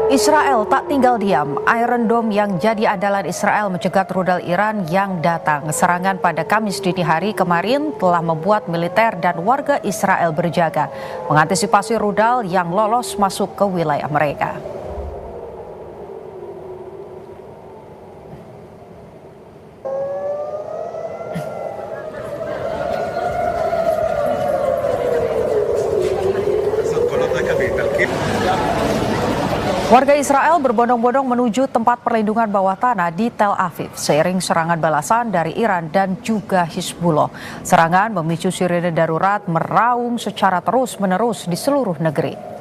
Israel tak tinggal diam. Iron Dome yang jadi andalan Israel mencegat rudal Iran yang datang. Serangan pada Kamis dini hari kemarin telah membuat militer dan warga Israel berjaga, mengantisipasi rudal yang lolos masuk ke wilayah mereka. Warga Israel berbondong-bondong menuju tempat perlindungan bawah tanah di Tel Aviv seiring serangan balasan dari Iran dan juga Hizbullah. Serangan memicu sirene darurat meraung secara terus-menerus di seluruh negeri.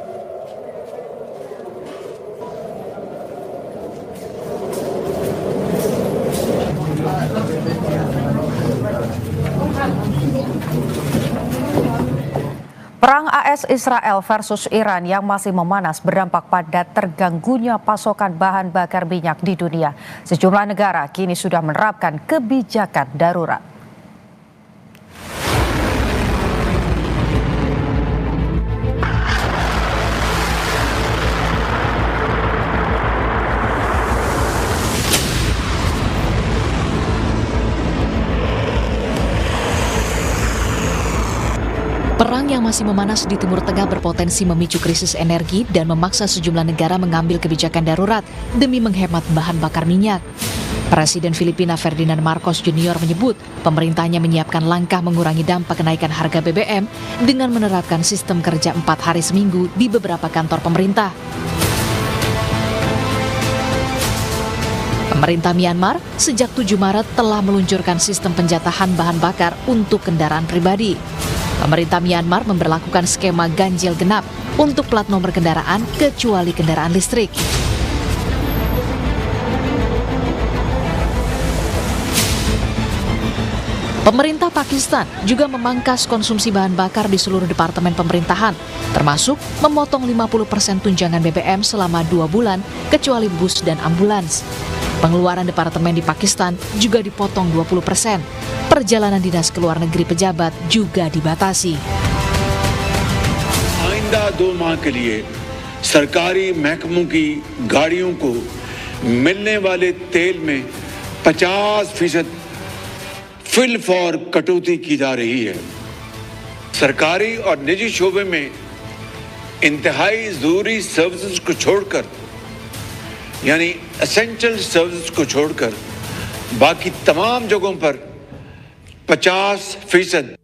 Perang AS Israel versus Iran yang masih memanas berdampak pada terganggunya pasokan bahan bakar minyak di dunia. Sejumlah negara kini sudah menerapkan kebijakan darurat. Perang yang masih memanas di Timur Tengah berpotensi memicu krisis energi dan memaksa sejumlah negara mengambil kebijakan darurat demi menghemat bahan bakar minyak. Presiden Filipina Ferdinand Marcos Jr. menyebut pemerintahnya menyiapkan langkah mengurangi dampak kenaikan harga BBM dengan menerapkan sistem kerja 4 hari seminggu di beberapa kantor pemerintah. Pemerintah Myanmar sejak 7 Maret telah meluncurkan sistem penjatahan bahan bakar untuk kendaraan pribadi. Pemerintah Myanmar memberlakukan skema ganjil genap untuk plat nomor kendaraan kecuali kendaraan listrik. Pemerintah Pakistan juga memangkas konsumsi bahan bakar di seluruh departemen pemerintahan, termasuk memotong 50% tunjangan BBM selama 2 bulan kecuali bus dan ambulans. Pengeluaran departemen di Pakistan juga dipotong 20%. Perjalanan dinas ke luar negeri pejabat juga dibatasi. आइंदा 2 माह के लिए सरकारी महकमों की गाड़ियों को मिलने वाले तेल में 50% फिल फॉर कटौती की जा रही है। सरकारी और निजी शोबे में इंतहाई जरूरी सर्विसेज को छोड़कर यानी एसेंशियल सर्विसेज को छोड़कर बाकी तमाम जगहों पर 50%.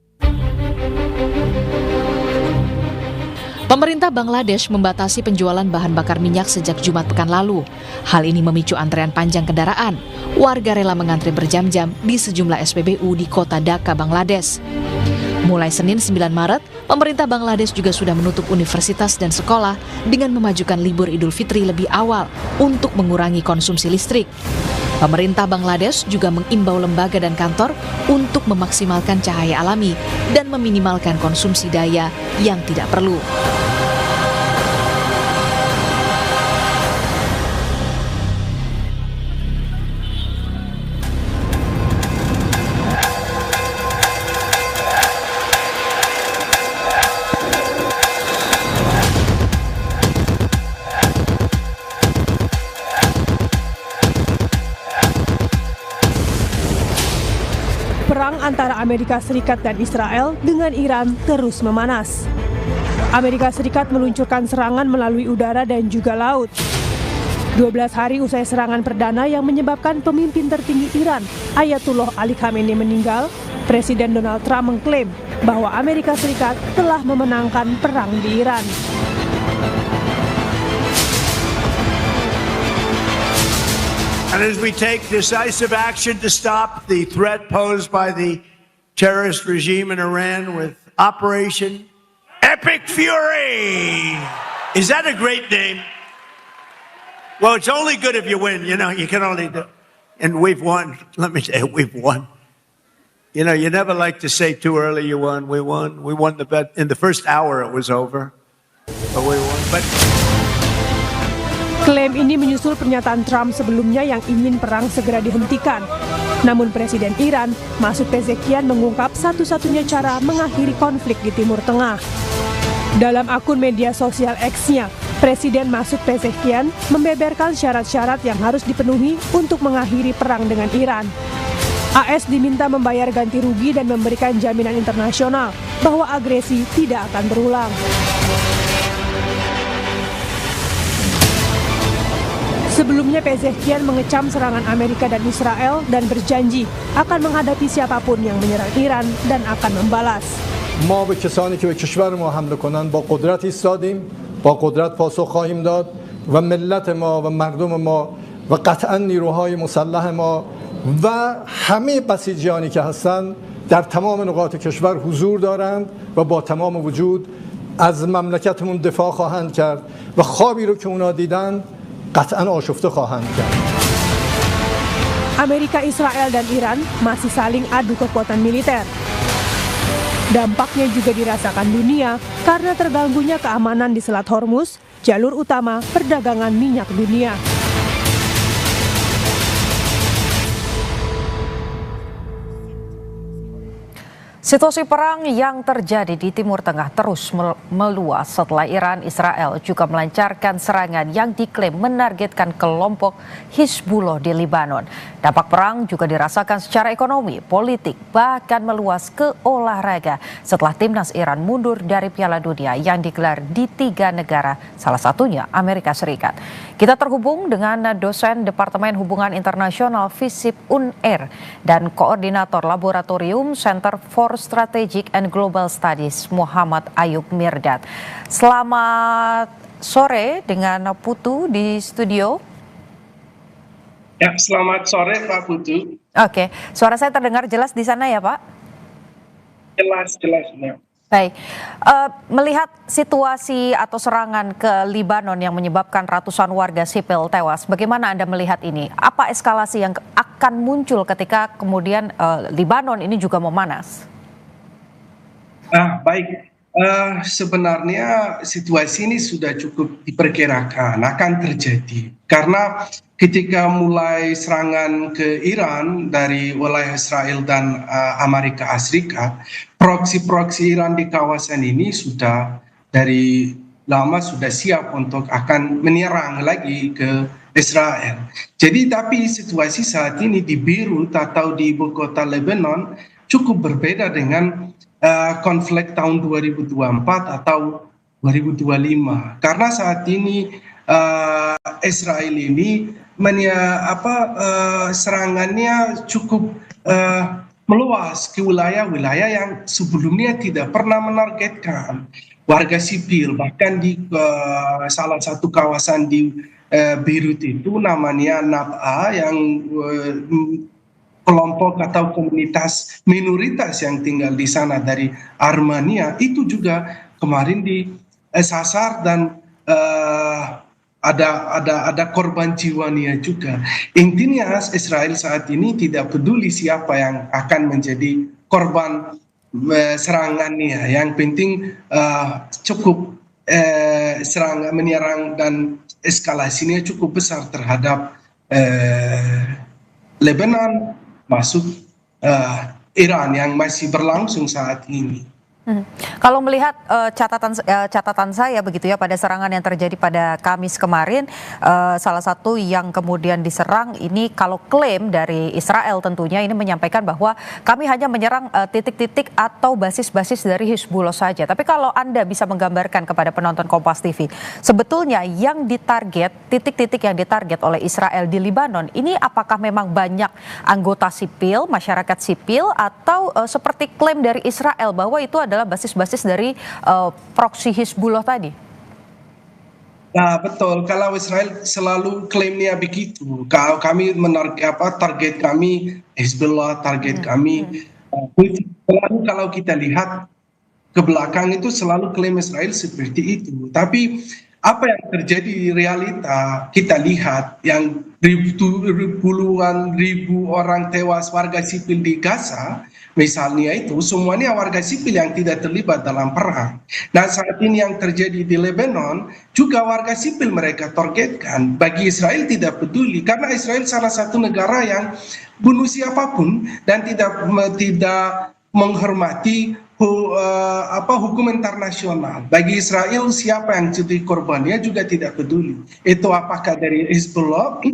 Pemerintah Bangladesh membatasi penjualan bahan bakar minyak sejak Jumat pekan lalu. Hal ini memicu antrean panjang kendaraan. Warga rela mengantri berjam-jam di sejumlah SPBU di kota Dhaka, Bangladesh. Mulai Senin 9 Maret, pemerintah Bangladesh juga sudah menutup universitas dan sekolah dengan memajukan libur Idul Fitri lebih awal untuk mengurangi konsumsi listrik. Pemerintah Bangladesh juga mengimbau lembaga dan kantor untuk memaksimalkan cahaya alami dan meminimalkan konsumsi daya yang tidak perlu. Perang antara Amerika Serikat dan Israel dengan Iran terus memanas. Amerika Serikat meluncurkan serangan melalui udara dan juga laut. 12 hari usai serangan perdana yang menyebabkan pemimpin tertinggi Iran, Ayatullah Ali Khamenei meninggal, Presiden Donald Trump mengklaim bahwa Amerika Serikat telah memenangkan perang di Iran. And as we take decisive action to stop the threat posed by the terrorist regime in Iran with Operation Epic Fury. Is that a great name? Well, it's only good if you win. You know, you can only do. And we've won. Let me say, we've won. You know, you never like to say too early you won. We won. We won the bet. In the first hour it was over. But we won. But Klaim ini menyusul pernyataan Trump sebelumnya yang ingin perang segera dihentikan. Namun Presiden Iran, Masoud Pezeshkian mengungkap satu-satunya cara mengakhiri konflik di Timur Tengah. Dalam akun media sosial X-nya, Presiden Masoud Pezeshkian membeberkan syarat-syarat yang harus dipenuhi untuk mengakhiri perang dengan Iran. AS diminta membayar ganti rugi dan memberikan jaminan internasional bahwa agresi tidak akan berulang. Sebelumnya Pezeshkian mengecam serangan Amerika dan Israel dan berjanji akan menghadapi siapapun yang menyerang Iran dan akan membalas. ما به کسانی که به کشور ما حمله کنند با قدرت ایستادیم، با قدرت پاسخ خواهیم داد و ملت ما و مردم ما و قطعا نیروهای مسلح ما و همه بسیجیانی که هستند در تمام نقاط کشور حضور دارند و با تمام وجود از مملکتمون دفاع خواهند کرد و خوابی رو که اونا دیدن قطعا آشفته خواهند کرد. Amerika, Israel, dan Iran masih saling adu kekuatan militer. Dampaknya juga dirasakan dunia karena terganggunya keamanan di Selat Hormuz, jalur utama perdagangan minyak dunia. Situasi perang yang terjadi di Timur Tengah terus meluas setelah Iran Israel juga melancarkan serangan yang diklaim menargetkan kelompok Hizbullah di Lebanon. Dampak perang juga dirasakan secara ekonomi, politik, bahkan meluas ke olahraga setelah timnas Iran mundur dari Piala Dunia yang digelar di 3 negara, salah satunya Amerika Serikat. Kita terhubung dengan dosen Departemen Hubungan Internasional FISIP UNER dan Koordinator Laboratorium Center for Strategic and Global Studies Muhammad Ayub Mirdad. Selamat sore dengan Putu di studio. Ya, selamat sore Pak Putu. Oke, suara saya terdengar jelas di sana ya Pak? Jelas. Ya. Baik, melihat situasi atau serangan ke Lebanon yang menyebabkan ratusan warga sipil tewas, bagaimana Anda melihat ini? Apa eskalasi yang akan muncul ketika kemudian Lebanon ini juga memanas? Baik, sebenarnya situasi ini sudah cukup diperkirakan akan terjadi. Karena ketika mulai serangan ke Iran dari wilayah Israel dan Amerika Serikat, proksi-proksi Iran di kawasan ini sudah dari lama sudah siap untuk akan menyerang lagi ke Israel. Jadi tapi situasi saat ini di Beirut atau di ibu kota Lebanon cukup berbeda dengan konflik tahun 2024 atau 2025. Karena saat ini Israel ini serangannya cukup meluas ke wilayah-wilayah yang sebelumnya tidak pernah menargetkan warga sipil. Bahkan di salah satu kawasan di Beirut itu namanya Nab'a yang kelompok atau komunitas minoritas yang tinggal di sana dari Armenia itu juga kemarin disasar dan ada korban jiwanya juga. Intinya Israel saat ini tidak peduli siapa yang akan menjadi korban serangannya. Yang penting cukup menyerang dan eskalasinya cukup besar terhadap Lebanon masuk Iran yang masih berlangsung saat ini. Kalau melihat catatan saya begitu ya pada serangan yang terjadi pada Kamis kemarin, salah satu yang kemudian diserang ini kalau klaim dari Israel tentunya ini menyampaikan bahwa kami hanya menyerang titik-titik atau basis-basis dari Hizbullah saja. Tapi kalau Anda bisa menggambarkan kepada penonton Kompas TV, sebetulnya yang ditarget, titik-titik yang ditarget oleh Israel di Lebanon ini apakah memang banyak anggota sipil, masyarakat sipil, atau seperti klaim dari Israel bahwa itu adalah basis-basis dari proksi Hizbullah tadi? Nah, betul. Kalau Israel selalu klaimnya begitu. Kalau kami target kami Hizbullah, target kami. Selalu kalau kita lihat ke belakang itu selalu klaim Israel seperti itu. Tapi apa yang terjadi di realita kita lihat yang puluhan ribu orang tewas warga sipil di Gaza. Misalnya itu semuanya warga sipil yang tidak terlibat dalam perang. Nah saat ini yang terjadi di Lebanon juga warga sipil mereka targetkan. Bagi Israel tidak peduli karena Israel salah satu negara yang bunuh siapapun dan tidak menghormati hukum internasional. Bagi Israel siapa yang jadi korbannya juga tidak peduli. Itu apakah dari Hezbollah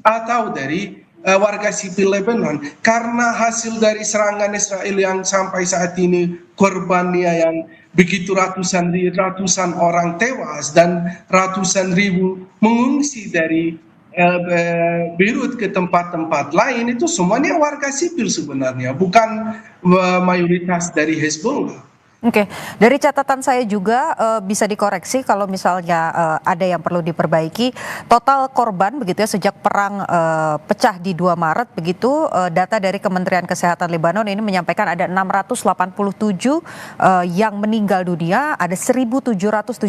atau dari warga sipil Lebanon. Karena hasil dari serangan Israel yang sampai saat ini korbannya yang begitu ratusan orang tewas dan ratusan ribu mengungsi dari Beirut ke tempat-tempat lain, itu semuanya warga sipil sebenarnya, bukan mayoritas dari Hezbollah. Oke, dari catatan saya juga bisa dikoreksi kalau misalnya ada yang perlu diperbaiki. Total korban begitu ya sejak perang pecah di 2 Maret begitu, data dari Kementerian Kesehatan Lebanon ini menyampaikan ada 687 yang meninggal dunia, ada 1.774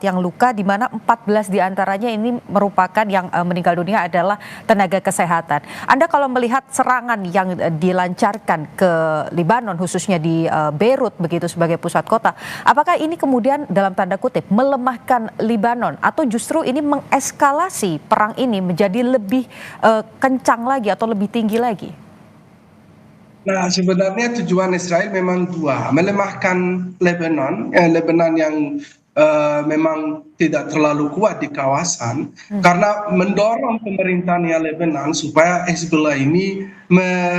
yang luka, di mana 14 diantaranya ini merupakan yang meninggal dunia adalah tenaga kesehatan. Anda kalau melihat serangan yang dilancarkan ke Lebanon khususnya di Beirut begitu sebagai pusat kota, apakah ini kemudian dalam tanda kutip melemahkan Lebanon atau justru ini mengeskalasi perang ini menjadi lebih kencang lagi atau lebih tinggi lagi? Nah, sebenarnya tujuan Israel memang dua, melemahkan Lebanon yang memang tidak terlalu kuat di kawasan, karena mendorong pemerintahnya Lebanon supaya Hezbollah ini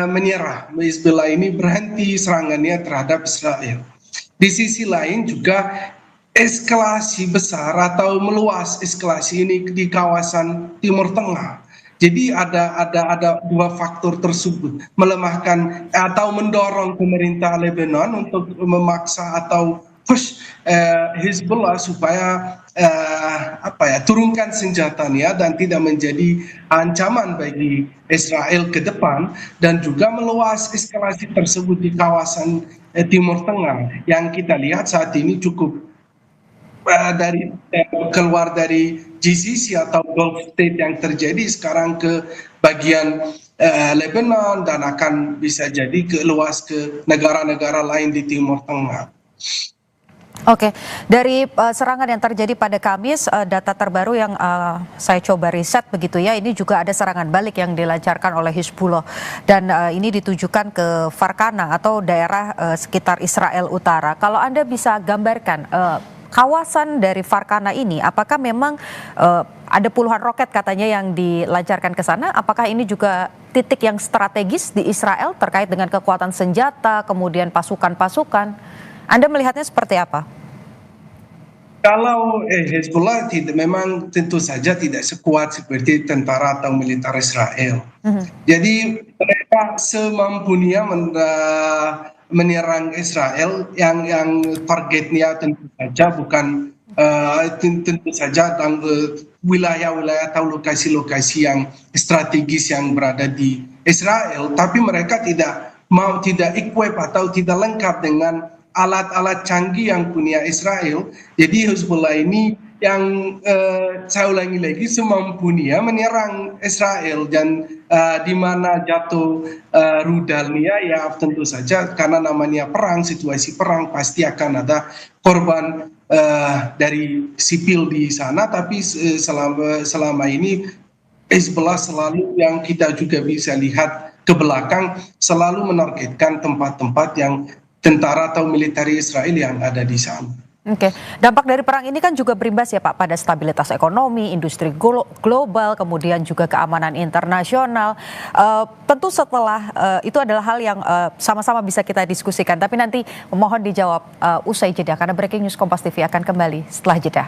menyerah, Hezbollah ini berhenti serangannya terhadap Israel. Di sisi lain juga eskalasi besar atau meluas eskalasi ini di kawasan Timur Tengah. Jadi ada dua faktor tersebut, melemahkan atau mendorong pemerintah Lebanon untuk memaksa atau push Hezbollah supaya turunkan senjatanya dan tidak menjadi ancaman bagi Israel ke depan, dan juga meluas eskalasi tersebut di kawasan Timur Tengah yang kita lihat saat ini cukup keluar dari GCC atau Gulf State yang terjadi sekarang ke bagian Lebanon dan akan bisa jadi luas ke negara-negara lain di Timur Tengah. Oke, dari serangan yang terjadi pada Kamis, data terbaru yang saya coba riset begitu ya, ini juga ada serangan balik yang dilancarkan oleh Hizbullah, dan ini ditujukan ke Farkana atau daerah sekitar Israel Utara. Kalau Anda bisa gambarkan kawasan dari Farkana ini, apakah memang ada puluhan roket katanya yang dilancarkan ke sana? Apakah ini juga titik yang strategis di Israel terkait dengan kekuatan senjata, kemudian pasukan-pasukan? Anda melihatnya seperti apa? Kalau Hezbollah memang tentu saja tidak sekuat seperti tentara atau militer Israel. Jadi mereka semampunya menyerang Israel yang targetnya tentu saja bukan tentu saja wilayah-wilayah atau lokasi-lokasi yang strategis yang berada di Israel, tapi mereka tidak equip atau tidak lengkap dengan alat-alat canggih yang punya Israel. Jadi Hezbollah ini yang saya ulangi lagi semampunya menyerang Israel, dan di mana jatuh rudalnya ya tentu saja karena namanya perang, situasi perang pasti akan ada korban dari sipil di sana, tapi selama ini Hezbollah selalu, yang kita juga bisa lihat ke belakang, selalu menargetkan tempat-tempat yang tentara atau militer Israel yang ada di sana. Oke, dampak dari perang ini kan juga berimbas ya Pak pada stabilitas ekonomi, industri global, kemudian juga keamanan internasional. Tentu setelah itu adalah hal yang sama-sama bisa kita diskusikan, tapi nanti mohon dijawab usai jeda, karena Breaking News Kompas TV akan kembali setelah jeda.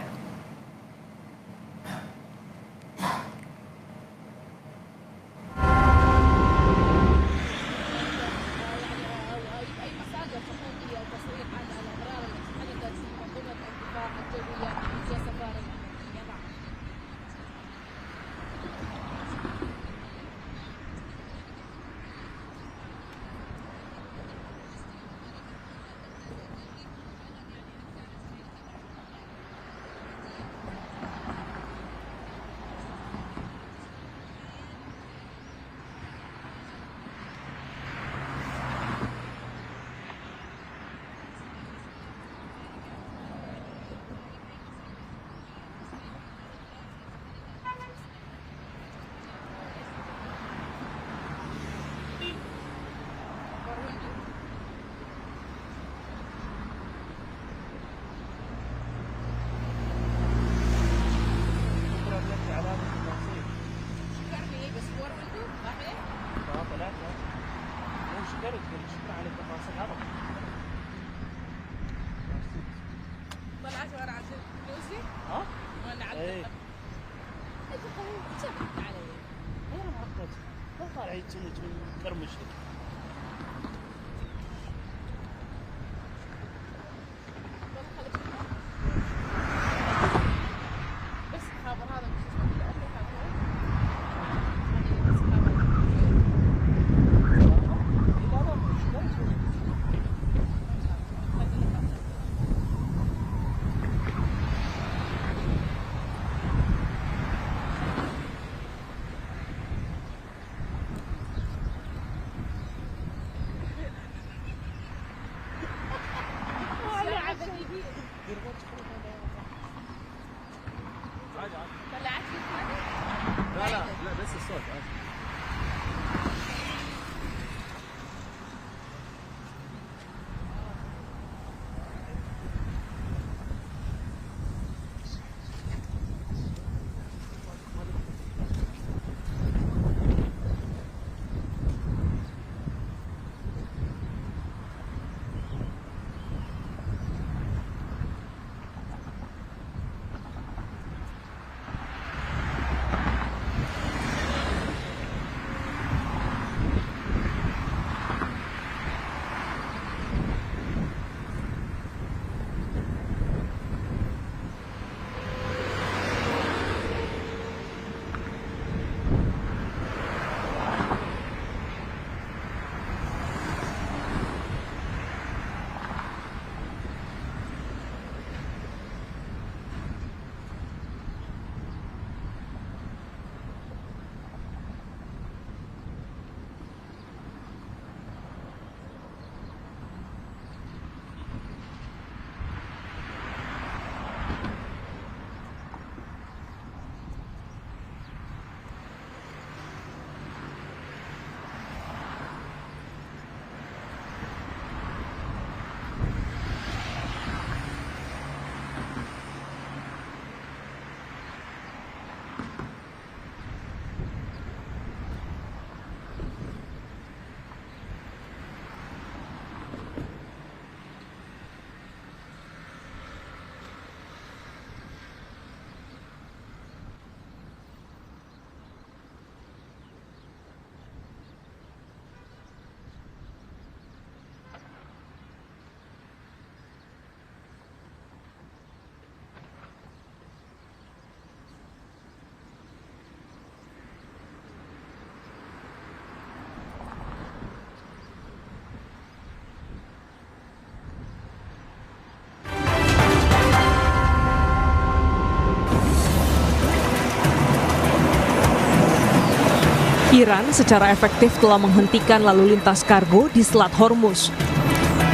Iran secara efektif telah menghentikan lalu lintas kargo di Selat Hormuz.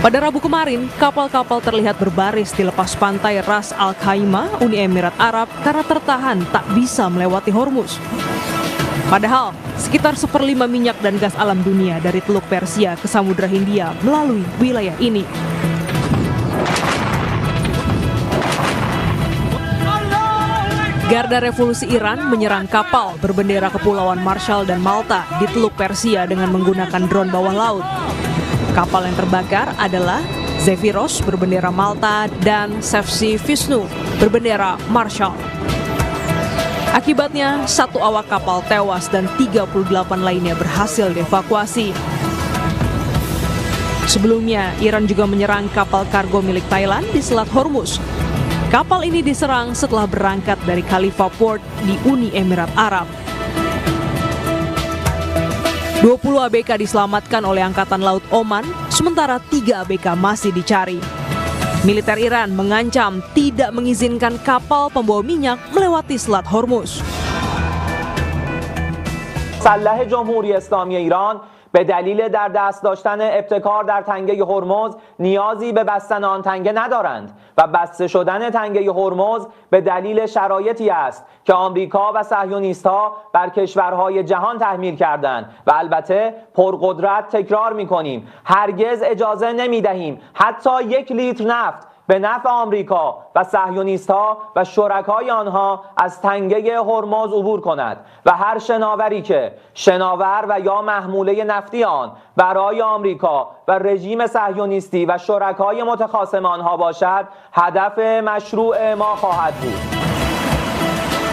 Pada Rabu kemarin, kapal-kapal terlihat berbaris di lepas pantai Ras Al Khaimah, Uni Emirat Arab karena tertahan tak bisa melewati Hormuz. Padahal, sekitar 1/5 minyak dan gas alam dunia dari Teluk Persia ke Samudra Hindia melalui wilayah ini. Garda Revolusi Iran menyerang kapal berbendera Kepulauan Marshall dan Malta di Teluk Persia dengan menggunakan drone bawah laut. Kapal yang terbakar adalah Zephyros berbendera Malta dan Sevsi Vishnu berbendera Marshall. Akibatnya, 1 awak kapal tewas dan 38 lainnya berhasil dievakuasi. Sebelumnya, Iran juga menyerang kapal kargo milik Thailand di Selat Hormuz. Kapal ini diserang setelah berangkat dari Khalifa Port di Uni Emirat Arab. 20 ABK diselamatkan oleh Angkatan Laut Oman, sementara 3 ABK masih dicari. Militer Iran mengancam tidak mengizinkan kapal pembawa minyak melewati Selat Hormuz. مسلح جمهوری اسلامی ایران به دلیل در دست داشتن ابتکار در تنگه هرمز نیازی به بستن آن تنگه ندارند و بسته شدن تنگه هرمز به دلیل شرایطی است که آمریکا و صهیونیست‌ها بر کشورهای جهان تحمیل کردند و البته پرقدرت تکرار می‌کنیم هرگز اجازه نمی‌دهیم حتی 1 لیتر نفت به نفع آمریکا و صهیونیست‌ها و شرکای آنها از تنگه هرمز عبور کند و هر شناوری که شناور و یا محموله نفتی آن برای آمریکا و رژیم صهیونیستی و شرکای متخاصم آنها باشد هدف مشروع ما خواهد بود.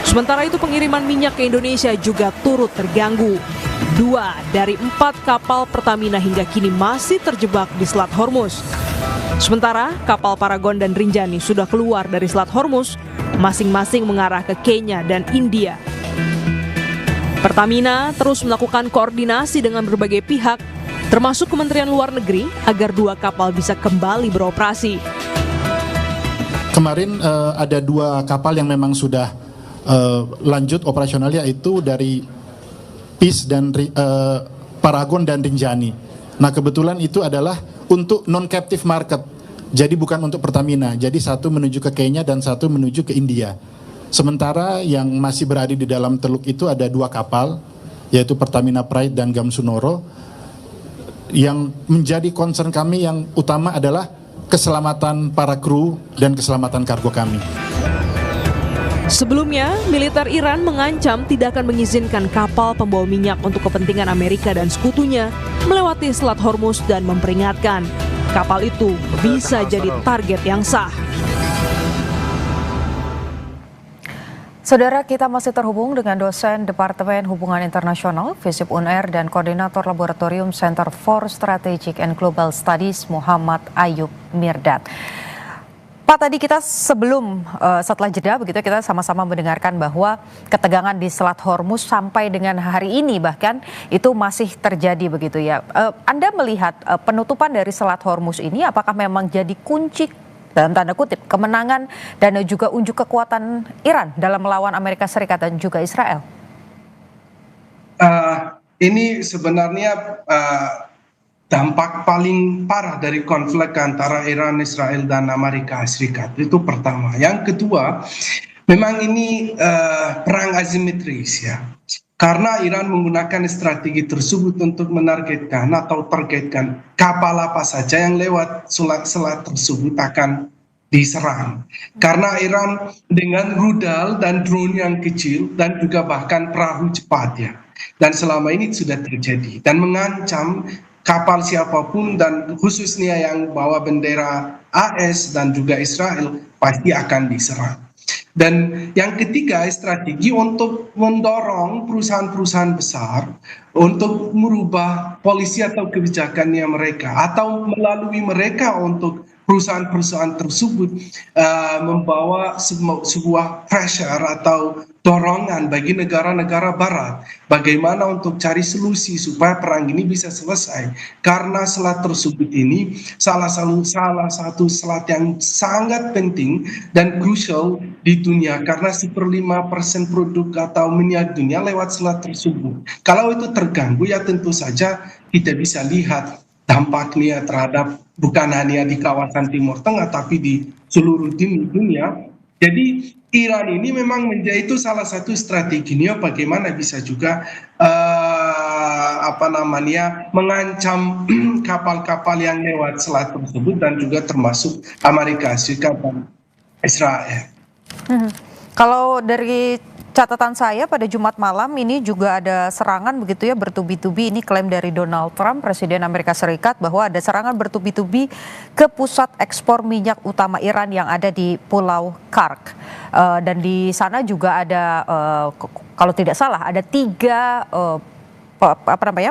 Sementara itu pengiriman minyak ke Indonesia juga turut terganggu. 2 dari 4 kapal Pertamina hingga kini masih terjebak di Selat Hormuz. Sementara kapal Paragon dan Rinjani sudah keluar dari Selat Hormuz, masing-masing mengarah ke Kenya dan India. Pertamina terus melakukan koordinasi dengan berbagai pihak, termasuk Kementerian Luar Negeri, agar 2 kapal bisa kembali beroperasi. Kemarin ada 2 kapal yang memang sudah lanjut operasionalnya, yaitu dari PIS dan Paragon dan Rinjani. Nah kebetulan itu adalah untuk non-captive market, jadi bukan untuk Pertamina. Jadi satu menuju ke Kenya dan satu menuju ke India. Sementara yang masih berada di dalam teluk itu ada 2 kapal, yaitu Pertamina Pride dan Gamsunoro. Yang menjadi concern kami yang utama adalah keselamatan para kru dan keselamatan kargo kami. Sebelumnya, militer Iran mengancam tidak akan mengizinkan kapal pembawa minyak untuk kepentingan Amerika dan sekutunya melewati Selat Hormuz dan memperingatkan kapal itu bisa jadi target yang sah. Saudara, kita masih terhubung dengan dosen Departemen Hubungan Internasional FISIP UNER dan Koordinator Laboratorium Center for Strategic and Global Studies Muhammad Ayub Mirdad. Pak, tadi kita setelah jeda begitu kita sama-sama mendengarkan bahwa ketegangan di Selat Hormuz sampai dengan hari ini bahkan itu masih terjadi begitu ya. Anda melihat penutupan dari Selat Hormuz ini apakah memang jadi kunci dalam tanda kutip kemenangan dan juga unjuk kekuatan Iran dalam melawan Amerika Serikat dan juga Israel? Ini sebenarnya dampak paling parah dari konflik antara Iran, Israel, dan Amerika Serikat. Itu pertama. Yang kedua, memang ini perang asimetris ya. Karena Iran menggunakan strategi tersebut untuk menargetkan atau targetkan kapal apa saja yang lewat selat tersebut akan diserang. Karena Iran dengan rudal dan drone yang kecil dan juga bahkan perahu cepat ya. Dan selama ini sudah terjadi dan mengancam kapal siapapun dan khususnya yang bawa bendera AS dan juga Israel pasti akan diserang. Dan yang ketiga, strategi untuk mendorong perusahaan-perusahaan besar untuk merubah polisi atau kebijakannya mereka atau melalui mereka untuk perusahaan-perusahaan tersebut membawa sebuah pressure atau dorongan bagi negara-negara barat bagaimana untuk cari solusi supaya perang ini bisa selesai, karena selat tersebut ini salah satu selat yang sangat penting dan krusial di dunia karena 1/5% produk atau minyak dunia lewat selat tersebut. Kalau itu terganggu ya tentu saja kita bisa lihat dampaknya terhadap bukan hanya di kawasan Timur Tengah tapi di seluruh dunia. Jadi Iran ini memang menjadi itu salah satu strateginya bagaimana bisa juga mengancam kapal-kapal yang lewat selat tersebut dan juga termasuk Amerika Serikat dan Israel. Kalau dari catatan saya pada Jumat malam ini juga ada serangan begitu ya bertubi-tubi, ini klaim dari Donald Trump, Presiden Amerika Serikat, bahwa ada serangan bertubi-tubi ke pusat ekspor minyak utama Iran yang ada di Pulau Kark. Dan di sana juga ada, kalau tidak salah, ada 3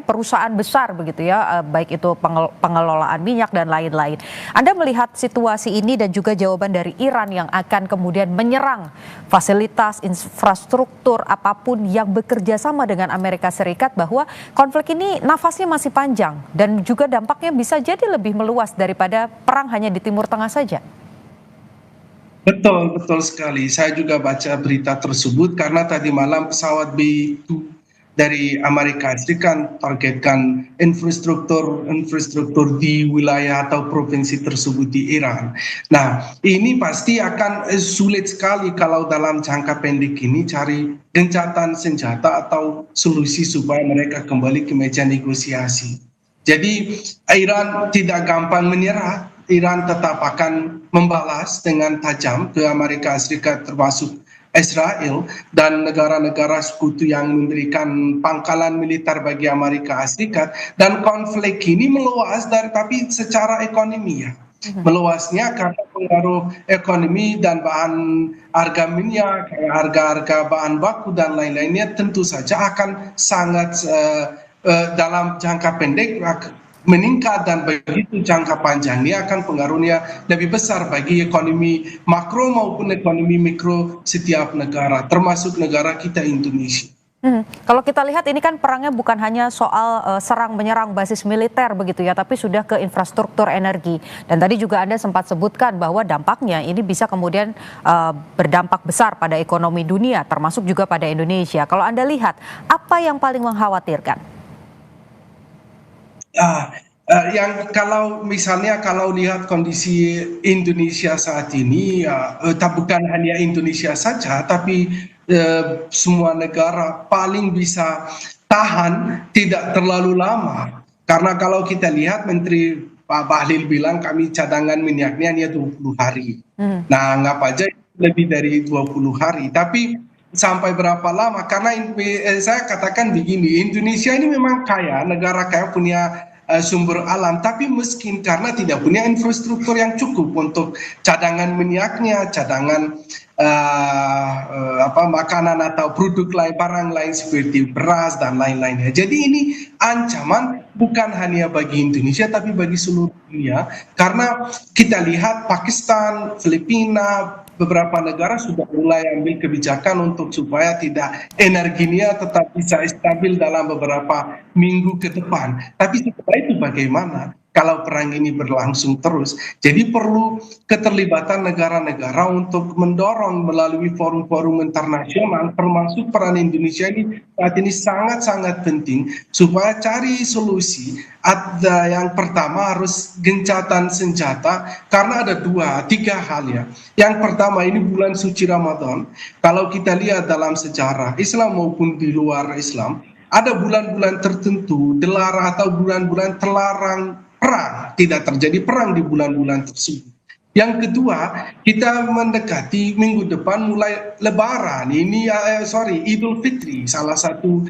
perusahaan besar begitu ya, baik itu pengelolaan minyak dan lain-lain. Anda melihat situasi ini dan juga jawaban dari Iran yang akan kemudian menyerang fasilitas infrastruktur apapun yang bekerja sama dengan Amerika Serikat, bahwa konflik ini nafasnya masih panjang dan juga dampaknya bisa jadi lebih meluas daripada perang hanya di Timur Tengah saja. Betul sekali. Saya juga baca berita tersebut karena tadi malam pesawat B-2 dari Amerika Serikat targetkan infrastruktur di wilayah atau provinsi tersebut di Iran. Nah, ini pasti akan sulit sekali kalau dalam jangka pendek ini cari gencatan senjata atau solusi supaya mereka kembali ke meja negosiasi. Jadi Iran tidak gampang menyerah Iran tetap akan membalas dengan tajam ke Amerika Serikat termasuk Israel dan negara-negara sekutu yang memberikan pangkalan militer bagi Amerika Serikat, dan konflik ini meluas tapi secara ekonomi ya. Meluasnya karena pengaruh ekonomi dan bahan harga minyak, harga-harga bahan baku dan lain-lainnya tentu saja akan sangat dalam jangka pendek meningkat, dan begitu jangka panjangnya akan pengaruhnya lebih besar bagi ekonomi makro maupun ekonomi mikro setiap negara, termasuk negara kita Indonesia. Kalau kita lihat ini kan perangnya bukan hanya soal serang menyerang basis militer begitu ya, tapi sudah ke infrastruktur energi. Dan tadi juga Anda sempat sebutkan bahwa dampaknya ini bisa kemudian berdampak besar pada ekonomi dunia, termasuk juga pada Indonesia. Kalau Anda lihat, apa yang paling mengkhawatirkan? Yang kalau misalnya kalau lihat kondisi Indonesia saat ini, bukan hanya Indonesia saja, tapi semua negara paling bisa tahan tidak terlalu lama. Karena kalau kita lihat Menteri Pak Bahlil bilang kami cadangan minyaknya hanya 20 hari. Nah, anggap aja lebih dari 20 hari. Tapi sampai berapa lama? Karena saya katakan begini, Indonesia ini memang kaya, negara kaya, punya sumber alam, tapi miskin karena tidak punya infrastruktur yang cukup untuk cadangan minyaknya, cadangan makanan atau produk lain, barang lain seperti beras dan lain-lainnya. Jadi ini ancaman bukan hanya bagi Indonesia tapi bagi seluruh dunia, karena kita lihat Pakistan, Filipina, beberapa negara sudah mulai ambil kebijakan untuk supaya tidak energinya tetap bisa stabil dalam beberapa minggu ke depan. Tapi setelah itu bagaimana kalau perang ini berlangsung terus? Jadi perlu keterlibatan negara-negara untuk mendorong melalui forum-forum internasional, termasuk peran Indonesia ini saat ini sangat-sangat penting supaya cari solusi. Ada yang pertama harus gencatan senjata, karena ada 2-3 hal ya. Yang pertama ini bulan suci Ramadan. Kalau kita lihat dalam sejarah Islam maupun di luar Islam, ada bulan-bulan tertentu dilarang atau bulan-bulan terlarang perang, tidak terjadi perang di bulan-bulan tersebut. Yang kedua, kita mendekati minggu depan mulai Lebaran. Ini Idul Fitri, salah satu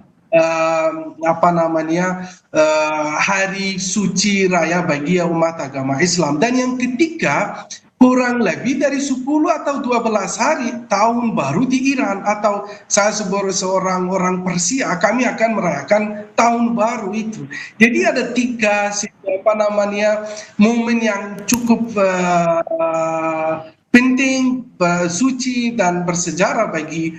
hari suci raya bagi umat agama Islam. Dan yang ketiga, kurang lebih dari 10 atau 12 hari tahun baru di Iran, atau saya sebagai seorang orang Persia, kami akan merayakan tahun baru itu. Jadi ada 3 momen yang cukup penting, suci dan bersejarah bagi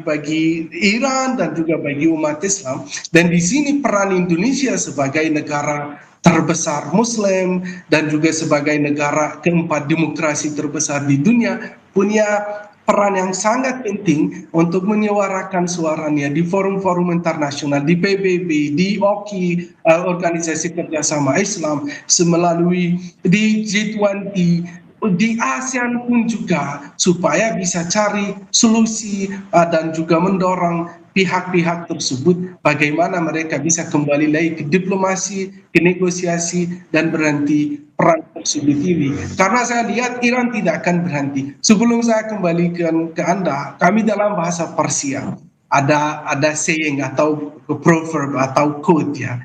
bagi Iran dan juga bagi umat Islam. Dan di sini peran Indonesia sebagai negara terbesar Muslim dan juga sebagai negara keempat demokrasi terbesar di dunia punya peran yang sangat penting untuk menyuarakan suaranya di forum-forum internasional, di PBB, di OKI, Organisasi Kerjasama Islam, melalui di G20, di ASEAN pun juga, supaya bisa cari solusi dan juga mendorong pihak-pihak tersebut bagaimana mereka bisa kembali lagi ke diplomasi, ke negosiasi, dan berhenti perang tersebut ini. Karena saya lihat Iran tidak akan berhenti. Sebelum saya kembalikan ke Anda, kami dalam bahasa Persia ada saying atau proverb atau quote ya.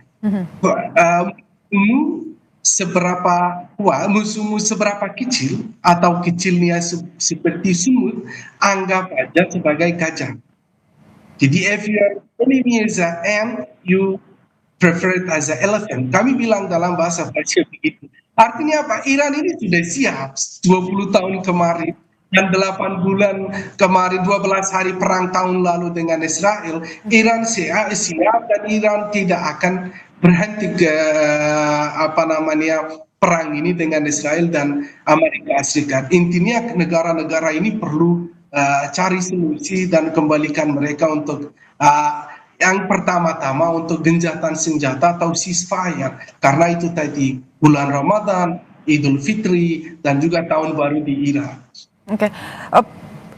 Seberapa kuat musuhmu, seberapa kecil atau kecilnya seperti semut, anggap aja sebagai gajah. Jadi if your enemy is an ant, you prefer it as an elephant. Kami bilang dalam bahasa Persia begitu. Artinya apa? Iran ini sudah siap 20 tahun kemarin dan 8 bulan kemarin, 12 hari perang tahun lalu dengan Israel. Iran siap dan Iran tidak akan berhenti ke perang ini dengan Israel dan Amerika Serikat. Intinya negara-negara ini perlu cari solusi dan kembalikan mereka untuk yang pertama-tama untuk gencatan senjata atau ceasefire, karena itu tadi bulan Ramadan, Idul Fitri, dan juga tahun baru di Iran.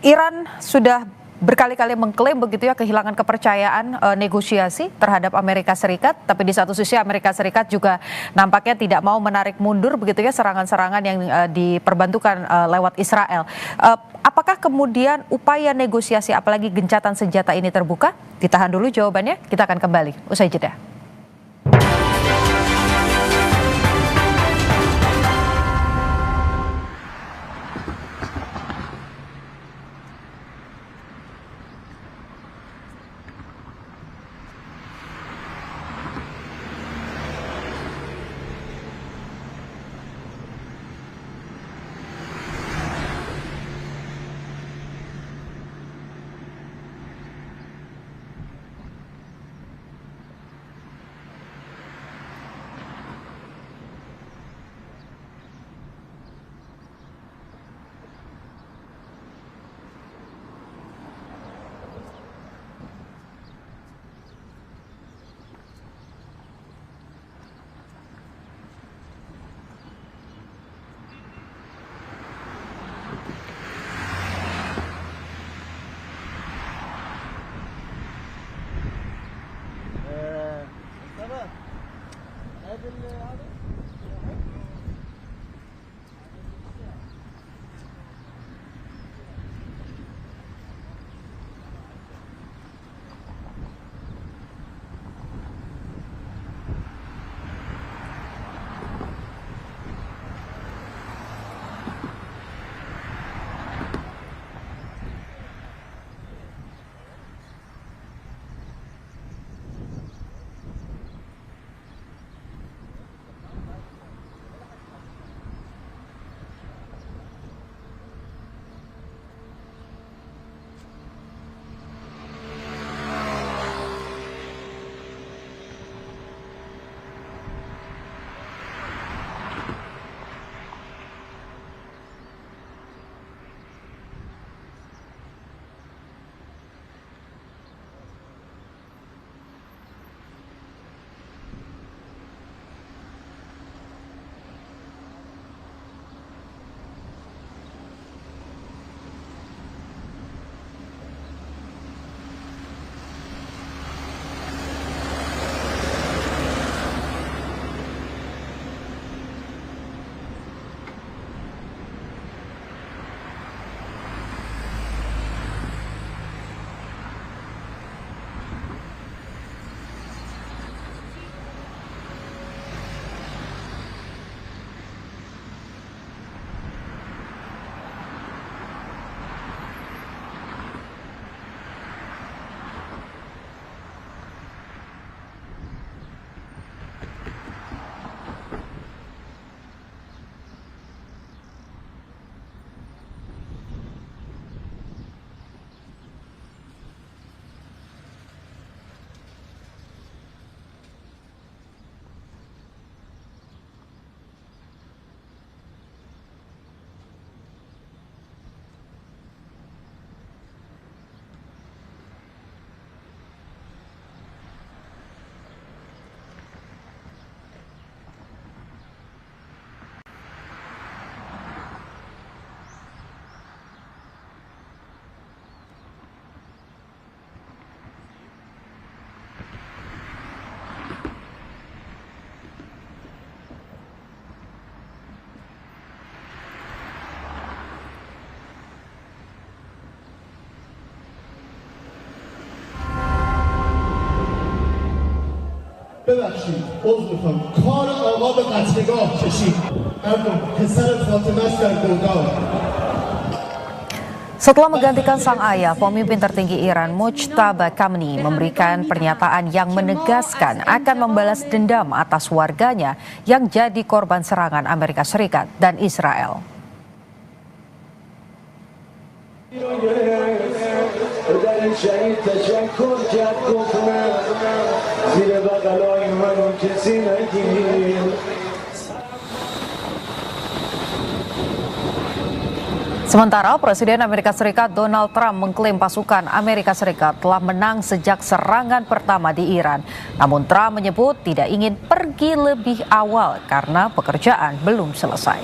Iran sudah berkali-kali mengklaim begitu ya kehilangan kepercayaan negosiasi terhadap Amerika Serikat, tapi di satu sisi Amerika Serikat juga nampaknya tidak mau menarik mundur begitu ya serangan-serangan yang diperbantukan lewat Israel. Apakah kemudian upaya negosiasi apalagi gencatan senjata ini terbuka? Ditahan dulu jawabannya, kita akan kembali usai jeda. ببخشید عذر میخوام کار آقا به قتلگاه کشید مردم پسر فاطمه است در گودال. Setelah menggantikan sang ayah, pemimpin tertinggi Iran Mujtaba Kamni memberikan pernyataan yang menegaskan akan membalas dendam atas warganya yang jadi korban serangan Amerika Serikat dan Israel. Sementara Presiden Amerika Serikat Donald Trump mengklaim pasukan Amerika Serikat telah menang sejak serangan pertama di Iran. Namun Trump menyebut tidak ingin pergi lebih awal karena pekerjaan belum selesai.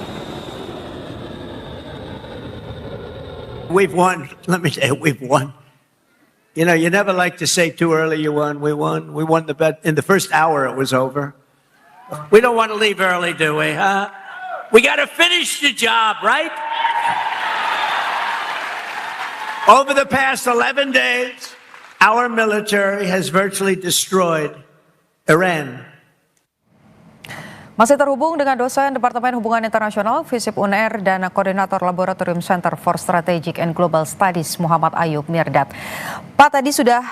We've won. Let me say it, we've won. You know, you never like to say too early you won. We won. We won the bet. In the first hour, it was over. We don't want to leave early, do we, huh? We got to finish the job, right? Over the past 11 days, our military has virtually destroyed Iran. Masih terhubung dengan dosen Departemen Hubungan Internasional FISIP UNER dan Koordinator Laboratorium Center for Strategic and Global Studies Muhammad Ayub Mirdad. Pak, tadi sudah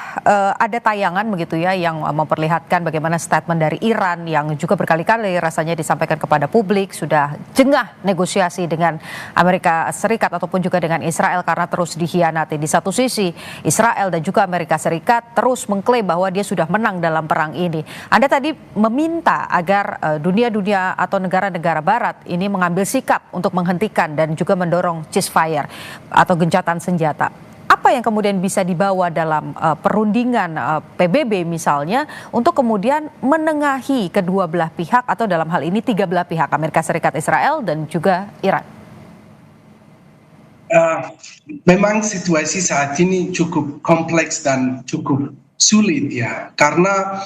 ada tayangan begitu ya yang memperlihatkan bagaimana statement dari Iran yang juga berkali-kali rasanya disampaikan kepada publik sudah jengah negosiasi dengan Amerika Serikat ataupun juga dengan Israel karena terus dikhianati. Di satu sisi Israel dan juga Amerika Serikat terus mengklaim bahwa dia sudah menang dalam perang ini. Anda tadi meminta agar dunia atau negara-negara barat ini mengambil sikap untuk menghentikan dan juga mendorong ceasefire atau gencatan senjata. Apa yang kemudian bisa dibawa dalam perundingan PBB misalnya untuk kemudian menengahi kedua belah pihak atau dalam hal ini tiga belah pihak, Amerika Serikat, Israel dan juga Iran? Memang situasi saat ini cukup kompleks dan cukup sulit ya, karena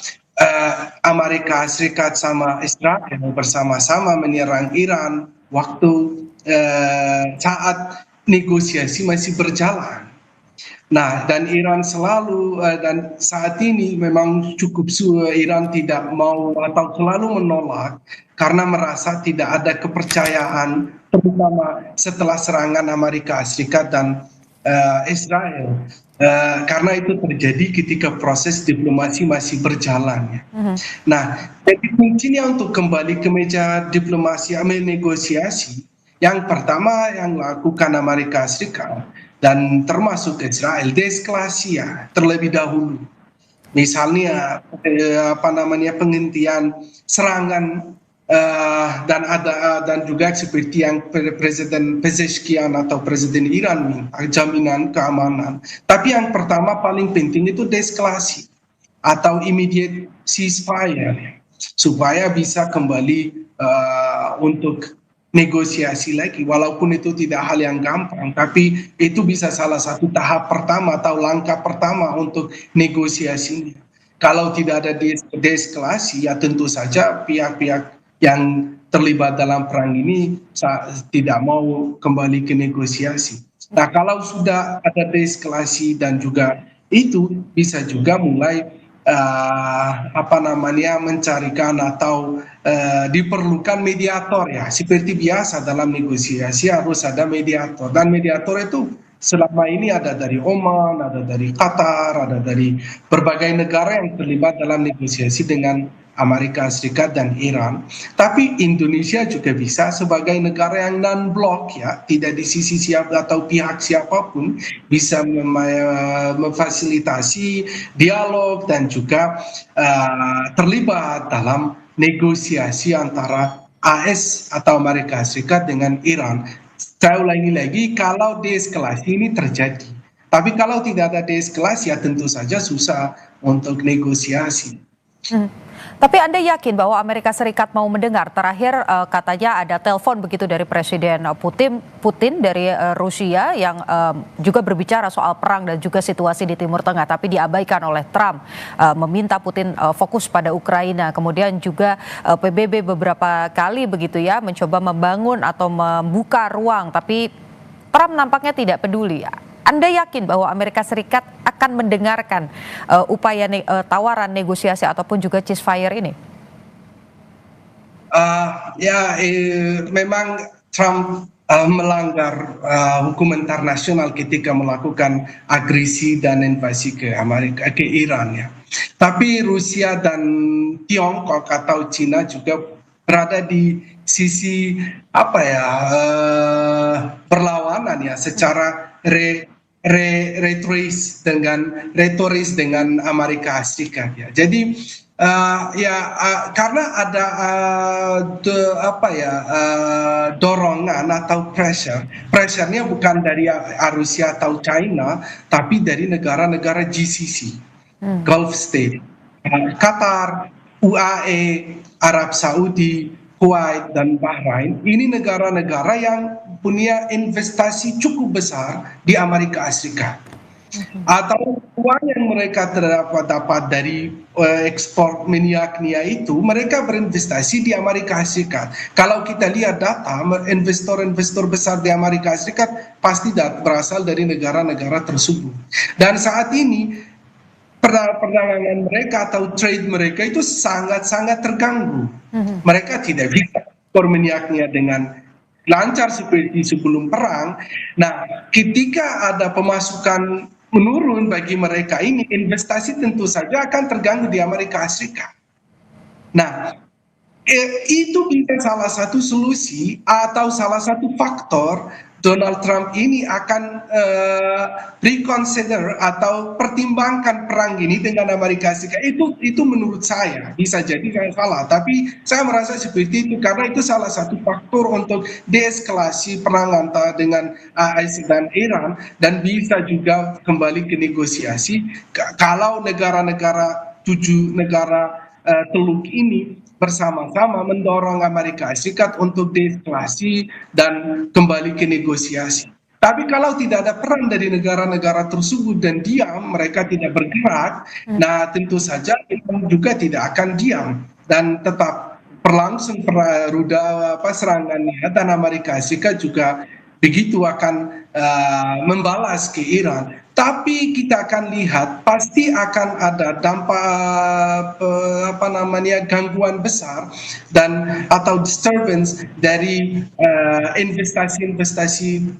Amerika Serikat sama Israel bersama-sama menyerang Iran waktu saat negosiasi masih berjalan. Nah, dan Iran selalu dan saat ini memang cukup Iran tidak mau atau selalu menolak karena merasa tidak ada kepercayaan, terutama setelah serangan Amerika Serikat dan Israel. Karena itu terjadi ketika proses diplomasi masih berjalan. Nah, jadi kuncinya untuk kembali ke meja diplomasi, negosiasi, yang pertama yang lakukan Amerika Serikat dan termasuk Israel, deeskalasi ya terlebih dahulu. Misalnya penghentian serangan dan juga seperti yang Presiden Pezeshkian atau Presiden Iran minta jaminan keamanan. Tapi yang pertama paling penting itu deeskalasi atau immediate ceasefire supaya bisa kembali untuk negosiasi lagi, walaupun itu tidak hal yang gampang, tapi itu bisa salah satu tahap pertama atau langkah pertama untuk negosiasinya. Kalau tidak ada deeskalasi ya tentu saja pihak-pihak yang terlibat dalam perang ini tidak mau kembali ke negosiasi. Nah, kalau sudah ada deeskalasi dan juga itu bisa juga mulai mencarikan atau diperlukan mediator ya. Seperti biasa dalam negosiasi harus ada mediator, dan mediator itu selama ini ada dari Oman, ada dari Qatar, ada dari berbagai negara yang terlibat dalam negosiasi dengan Amerika Serikat dan Iran. Tapi Indonesia juga bisa sebagai negara yang non-blok ya, tidak di sisi siapa atau pihak siapapun, bisa memfasilitasi dialog dan juga terlibat dalam negosiasi antara AS atau Amerika Serikat dengan Iran. Saya ulangi lagi, kalau deeskalasi ini terjadi. Tapi kalau tidak ada deeskalasi ya tentu saja susah untuk negosiasi. Tapi Anda yakin bahwa Amerika Serikat mau mendengar? Terakhir katanya ada telepon begitu dari Presiden Putin dari Rusia yang juga berbicara soal perang dan juga situasi di Timur Tengah, tapi diabaikan oleh Trump, meminta Putin fokus pada Ukraina. Kemudian juga PBB beberapa kali begitu ya mencoba membangun atau membuka ruang, tapi Trump nampaknya tidak peduli. Anda yakin bahwa Amerika Serikat akan mendengarkan upaya tawaran negosiasi ataupun juga ceasefire ini? Memang Trump melanggar hukum internasional ketika melakukan agresi dan invasi ke Iran ya. Tapi Rusia dan Tiongkok atau Cina juga berada di sisi berlawanan ya secara retoris dengan Amerika Serikat ya. Jadi karena ada dorongan atau pressure-nya bukan dari Rusia atau China, tapi dari negara-negara GCC, Gulf State, Qatar, UAE, Arab Saudi, Kuwait dan Bahrain. Ini negara-negara yang punya investasi cukup besar di Amerika Serikat. atau uang yang mereka dapat dari ekspor minyak itu, mereka berinvestasi di Amerika Serikat. Kalau kita lihat data, investor-investor besar di Amerika Serikat pasti berasal dari negara-negara tersebut. Dan saat ini perdagangan mereka atau trade mereka itu sangat-sangat terganggu. Mereka tidak bisa ekspor minyaknya dengan lancar seperti sebelum perang. Nah, ketika ada pemasukan menurun bagi mereka ini, investasi tentu saja akan terganggu di Amerika Serikat. Nah, itu bisa salah satu solusi atau salah satu faktor Donald Trump ini akan reconsider atau pertimbangkan perang ini dengan Amerika Serikat. Itu menurut saya, bisa jadi saya salah, tapi saya merasa seperti itu karena itu salah satu faktor untuk deeskalasi perang antara dengan AS dan Iran, dan bisa juga kembali ke negosiasi kalau negara-negara 7 negara Teluk ini bersama-sama mendorong Amerika Serikat untuk deeskalasi dan kembali ke negosiasi. Tapi kalau tidak ada peran dari negara-negara tersebut dan diam, mereka tidak bergerak, nah tentu saja Iran juga tidak akan diam dan tetap berlangsung serangannya, dan Amerika Serikat juga begitu akan membalas ke Iran. Tapi kita akan lihat pasti akan ada dampak gangguan besar dan atau disturbance dari investasi-investasi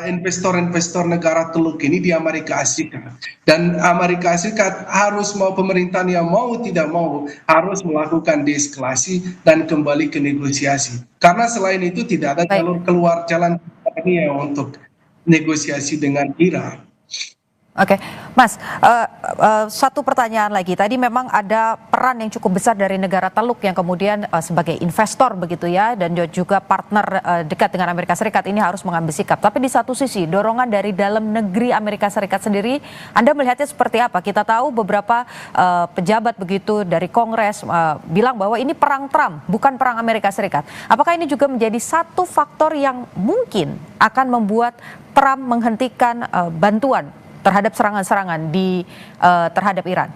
investor-investor negara Teluk ini di Amerika Serikat. Dan Amerika Serikat harus, mau pemerintahnya mau tidak mau, harus melakukan deeskalasi dan kembali ke negosiasi. Karena selain itu tidak ada jalur keluar jalan untuk negosiasi dengan Iran. Oke, Mas, satu pertanyaan lagi. Tadi memang ada peran yang cukup besar dari negara Teluk yang kemudian sebagai investor begitu ya, dan juga partner dekat dengan Amerika Serikat ini harus mengambil sikap. Tapi di satu sisi, dorongan dari dalam negeri Amerika Serikat sendiri, Anda melihatnya seperti apa? Kita tahu beberapa pejabat begitu dari Kongres bilang bahwa ini perang Trump, bukan perang Amerika Serikat. Apakah ini juga menjadi satu faktor yang mungkin akan membuat Trump menghentikan bantuan terhadap serangan-serangan terhadap Iran?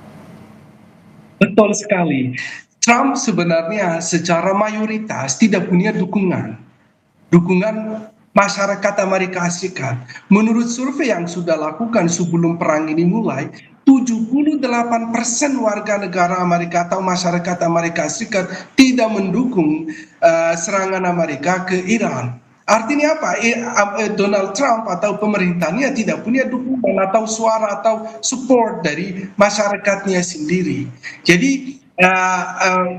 Betul sekali. Trump sebenarnya secara mayoritas tidak punya dukungan masyarakat Amerika Serikat. Menurut survei yang sudah lakukan sebelum perang ini mulai, 78% warga negara Amerika atau masyarakat Amerika Serikat tidak mendukung serangan Amerika ke Iran. Artinya apa? Donald Trump atau pemerintahnya tidak punya dukungan atau suara atau support dari masyarakatnya sendiri. Jadi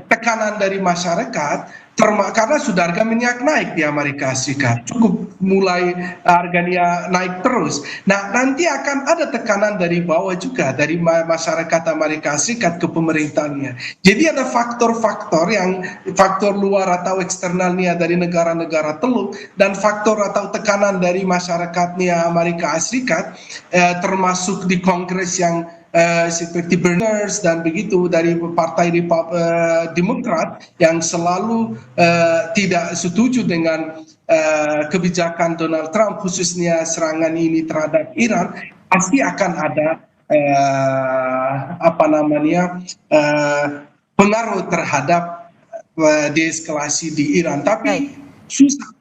tekanan dari masyarakat, karena sudah harga minyak naik di Amerika Serikat, cukup mulai harganya naik terus. Nah, nanti akan ada tekanan dari bawah juga, dari masyarakat Amerika Serikat ke pemerintahnya. Jadi ada faktor-faktor faktor luar atau eksternalnya dari negara-negara Teluk, dan faktor atau tekanan dari masyarakatnya Amerika Serikat, termasuk di Kongres yang seperti Berners dan begitu dari Partai Demokrat yang selalu tidak setuju dengan kebijakan Donald Trump, khususnya serangan ini terhadap Iran, pasti akan ada pengaruh terhadap deeskalasi di Iran. Tapi susah,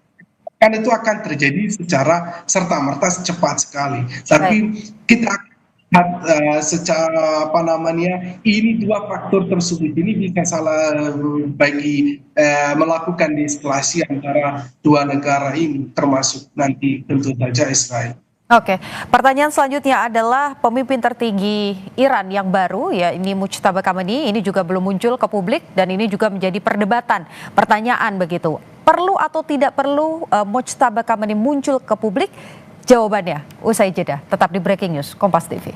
kan itu akan terjadi secara serta-merta cepat sekali. Tapi kita secara ini dua faktor tersebut ini bisa salah bagi melakukan deeskalasi antara dua negara ini, termasuk nanti tentu saja Israel. Oke, pertanyaan selanjutnya adalah pemimpin tertinggi Iran yang baru, ya ini Mujtaba Khamenei, ini juga belum muncul ke publik dan ini juga menjadi perdebatan, pertanyaan begitu. Perlu atau tidak perlu Mujtaba Khamenei muncul ke publik? Jawabannya usai jeda, tetap di Breaking News Kompas TV.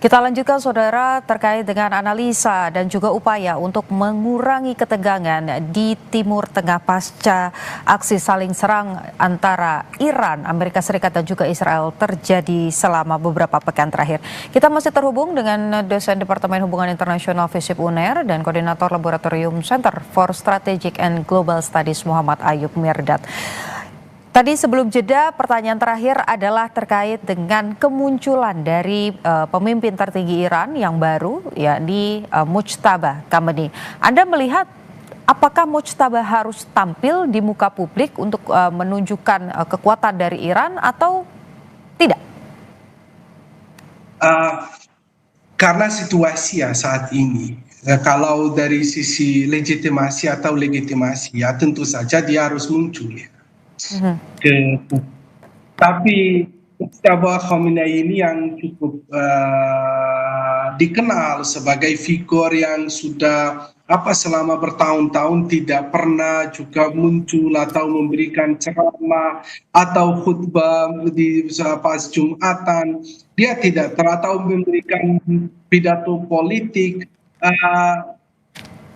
Kita lanjutkan saudara terkait dengan analisa dan juga upaya untuk mengurangi ketegangan di Timur Tengah pasca aksi saling serang antara Iran, Amerika Serikat dan juga Israel terjadi selama beberapa pekan terakhir. Kita masih terhubung dengan dosen Departemen Hubungan Internasional FISIP UNER dan Koordinator Laboratorium Center for Strategic and Global Studies Muhammad Ayub Mirdad. Tadi sebelum jeda, pertanyaan terakhir adalah terkait dengan kemunculan dari pemimpin tertinggi Iran yang baru, yakni Mujtaba Khamenei. Anda melihat apakah Mujtaba harus tampil di muka publik untuk menunjukkan kekuatan dari Iran atau tidak? Karena situasi saat ini, kalau dari sisi legitimasi atau legitimasi, tentu saja dia harus muncul ya. Tapi Mujtaba Khamenei ini yang cukup dikenal sebagai figur yang sudah selama bertahun-tahun tidak pernah juga muncul atau memberikan ceramah atau khutbah di pas Jumatan. Dia tidak atau memberikan pidato politik,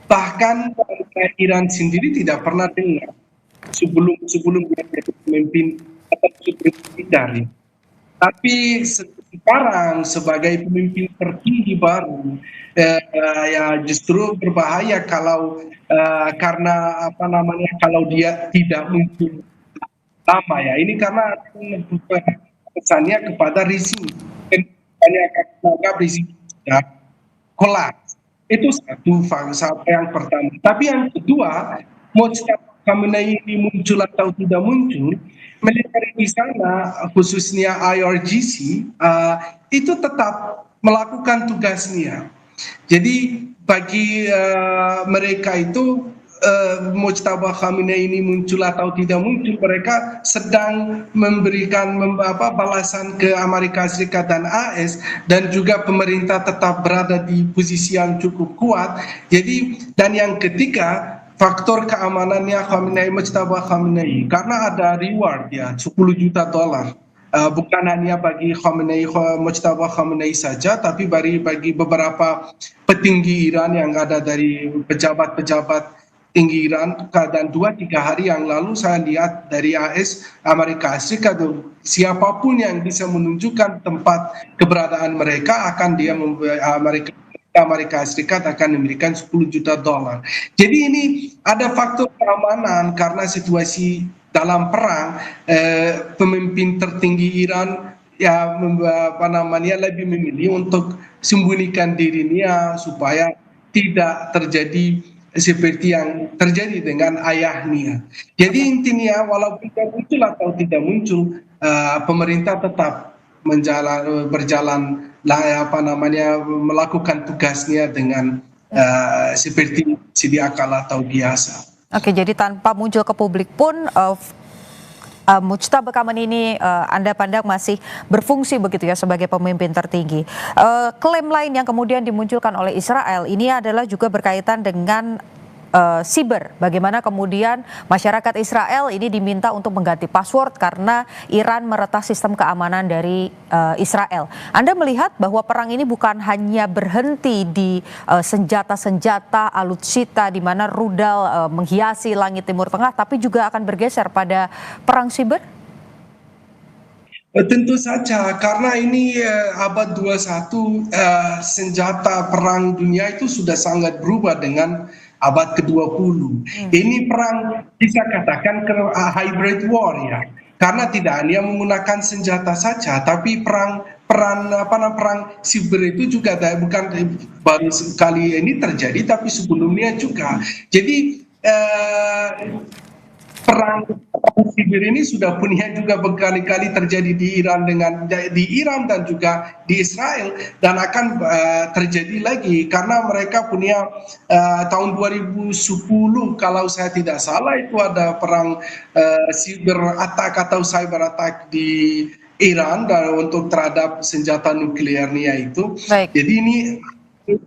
bahkan Iran sendiri tidak pernah dengar sebelum dia jadi pemimpin atau dari. Tapi sekarang sebagai pemimpin tertinggi baru, ya justru berbahaya kalau karena kalau dia tidak muncul lama ya. Ini karena pesannya kepada rezim, hanya akan menganggap rezim sudah kolaps. Itu satu yang pertama. Tapi yang kedua, Mujtaba Khamenei ini muncul atau tidak muncul, militer di sana khususnya IRGC itu tetap melakukan tugasnya. Jadi bagi mereka itu Mujtaba Khamenei ini muncul atau tidak muncul, mereka sedang memberikan balasan ke Amerika Serikat dan AS, dan juga pemerintah tetap berada di posisi yang cukup kuat. Jadi dan yang ketiga, faktor keamanannya Mujtaba Khamenei, karena ada reward ya $10 juta, bukan hanya bagi Mujtaba Khamenei saja, tapi bagi beberapa petinggi Iran yang ada dari pejabat-pejabat tinggi Iran. Dan 2-3 hari yang lalu saya lihat dari AS, Amerika Serikat, siapapun yang bisa menunjukkan tempat keberadaan mereka akan Amerika Serikat akan memberikan $10 juta. Jadi ini ada faktor keamanan karena situasi dalam perang, pemimpin tertinggi Iran ya lebih memilih untuk sembunyikan dirinya supaya tidak terjadi seperti yang terjadi dengan ayahnya. Jadi intinya walaupun dia muncul atau tidak muncul, pemerintah tetap berjalan melakukan tugasnya dengan seperti sedia kala atau biasa. Oke, jadi tanpa muncul ke publik pun Mujtaba Khamenei ini Anda pandang masih berfungsi begitu ya sebagai pemimpin tertinggi. Klaim lain yang kemudian dimunculkan oleh Israel ini adalah juga berkaitan dengan siber. Bagaimana kemudian masyarakat Israel ini diminta untuk mengganti password karena Iran meretas sistem keamanan dari Israel. Anda melihat bahwa perang ini bukan hanya berhenti di senjata-senjata alutsista di mana rudal menghiasi langit Timur Tengah, tapi juga akan bergeser pada perang siber? Tentu saja, karena ini abad 21, senjata perang dunia itu sudah sangat berubah dengan abad ke-20. Ini perang bisa katakan hybrid war ya, karena tidak hanya menggunakan senjata saja, tapi perang siber itu juga bukan baru sekali ini terjadi, tapi sebelumnya juga. Jadi perang siber ini sudah punya juga berkali-kali terjadi di Iran dan juga di Israel, dan akan terjadi lagi karena mereka punya tahun 2010 kalau saya tidak salah itu ada perang cyber attack di Iran dan untuk terhadap senjata nuklearnya itu. Baik. Jadi ini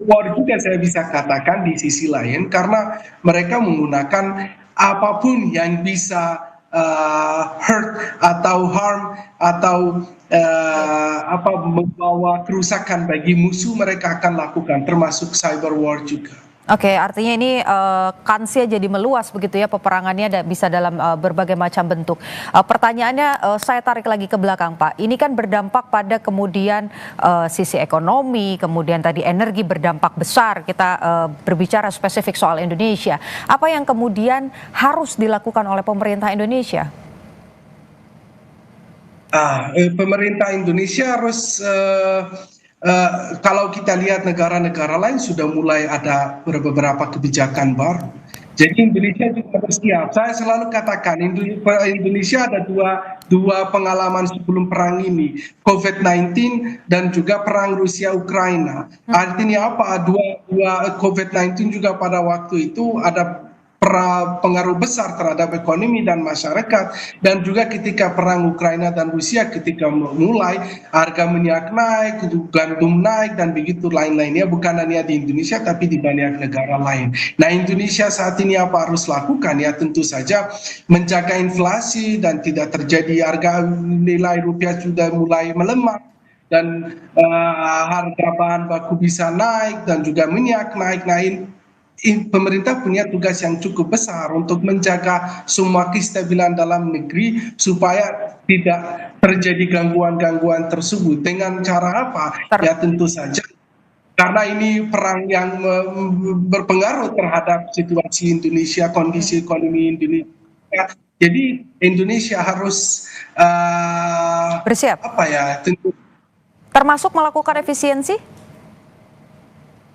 war juga saya bisa katakan di sisi lain karena mereka menggunakan apapun yang bisa hurt atau harm atau membawa kerusakan bagi musuh, mereka akan lakukan, termasuk cyber war juga. Oke, artinya ini kansnya jadi meluas begitu ya, peperangannya bisa dalam berbagai macam bentuk. Pertanyaannya saya tarik lagi ke belakang Pak, ini kan berdampak pada kemudian sisi ekonomi, kemudian tadi energi berdampak besar, kita berbicara spesifik soal Indonesia. Apa yang kemudian harus dilakukan oleh pemerintah Indonesia? Pemerintah Indonesia harus kalau kita lihat negara-negara lain sudah mulai ada beberapa kebijakan baru. Jadi Indonesia juga harus siap. Saya selalu katakan Indonesia ada dua pengalaman sebelum perang ini, COVID-19 dan juga perang Rusia-Ukraina. Artinya apa? Dua COVID-19 juga pada waktu itu ada pengaruh besar terhadap ekonomi dan masyarakat, dan juga ketika perang Ukraina dan Rusia ketika mulai harga minyak naik, gandum naik dan begitu lain-lainnya, bukan hanya di Indonesia tapi di banyak negara lain. Nah, Indonesia saat ini apa harus lakukan? Ya tentu saja menjaga inflasi dan tidak terjadi harga nilai rupiah sudah mulai melemah dan harga bahan baku bisa naik dan juga minyak naik. Pemerintah punya tugas yang cukup besar untuk menjaga semua kestabilan dalam negeri supaya tidak terjadi gangguan-gangguan tersebut. Dengan cara apa? Ya tentu saja karena ini perang yang berpengaruh terhadap situasi Indonesia, kondisi ekonomi Indonesia. Jadi Indonesia harus bersiap. Tentu termasuk melakukan efisiensi?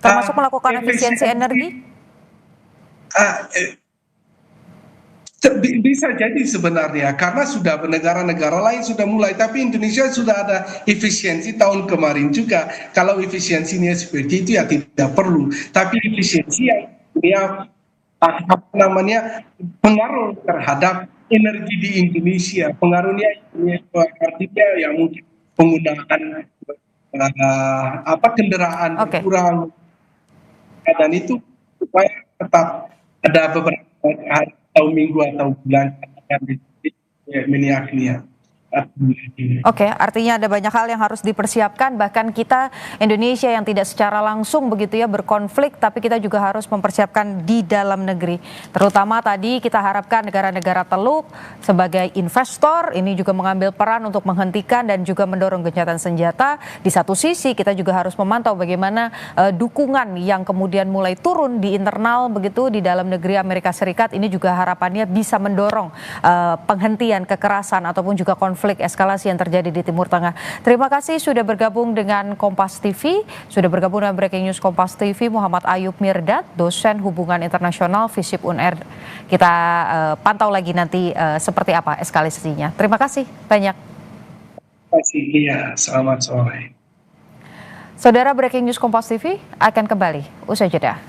Termasuk melakukan efisiensi energi? Bisa jadi sebenarnya karena sudah negara-negara lain sudah mulai, tapi Indonesia sudah ada efisiensi tahun kemarin juga. Kalau efisiensinya seperti itu ya tidak perlu, tapi efisiensi yang pengaruh terhadap energi di Indonesia, pengaruhnya artinya ya mungkin penggunaan kendaraan berkurang, dan itu supaya tetap ada beberapa hari atau minggu atau bulan minyak. Oke, artinya ada banyak hal yang harus dipersiapkan, bahkan kita Indonesia yang tidak secara langsung begitu ya berkonflik, tapi kita juga harus mempersiapkan di dalam negeri. Terutama tadi kita harapkan negara-negara Teluk sebagai investor ini juga mengambil peran untuk menghentikan dan juga mendorong gencatan senjata. Di satu sisi kita juga harus memantau bagaimana dukungan yang kemudian mulai turun di internal begitu di dalam negeri Amerika Serikat, ini juga harapannya bisa mendorong penghentian kekerasan ataupun juga konflik eskalasi yang terjadi di Timur Tengah. Terima kasih sudah bergabung dengan Kompas TV, sudah bergabung dengan Breaking News Kompas TV, Muhammad Ayub Mirdad, dosen hubungan internasional FISIP UNER. Kita pantau lagi nanti seperti apa eskalasinya. Terima kasih banyak. Terima kasih, iya, selamat sore. Saudara, Breaking News Kompas TV akan kembali usai jeda.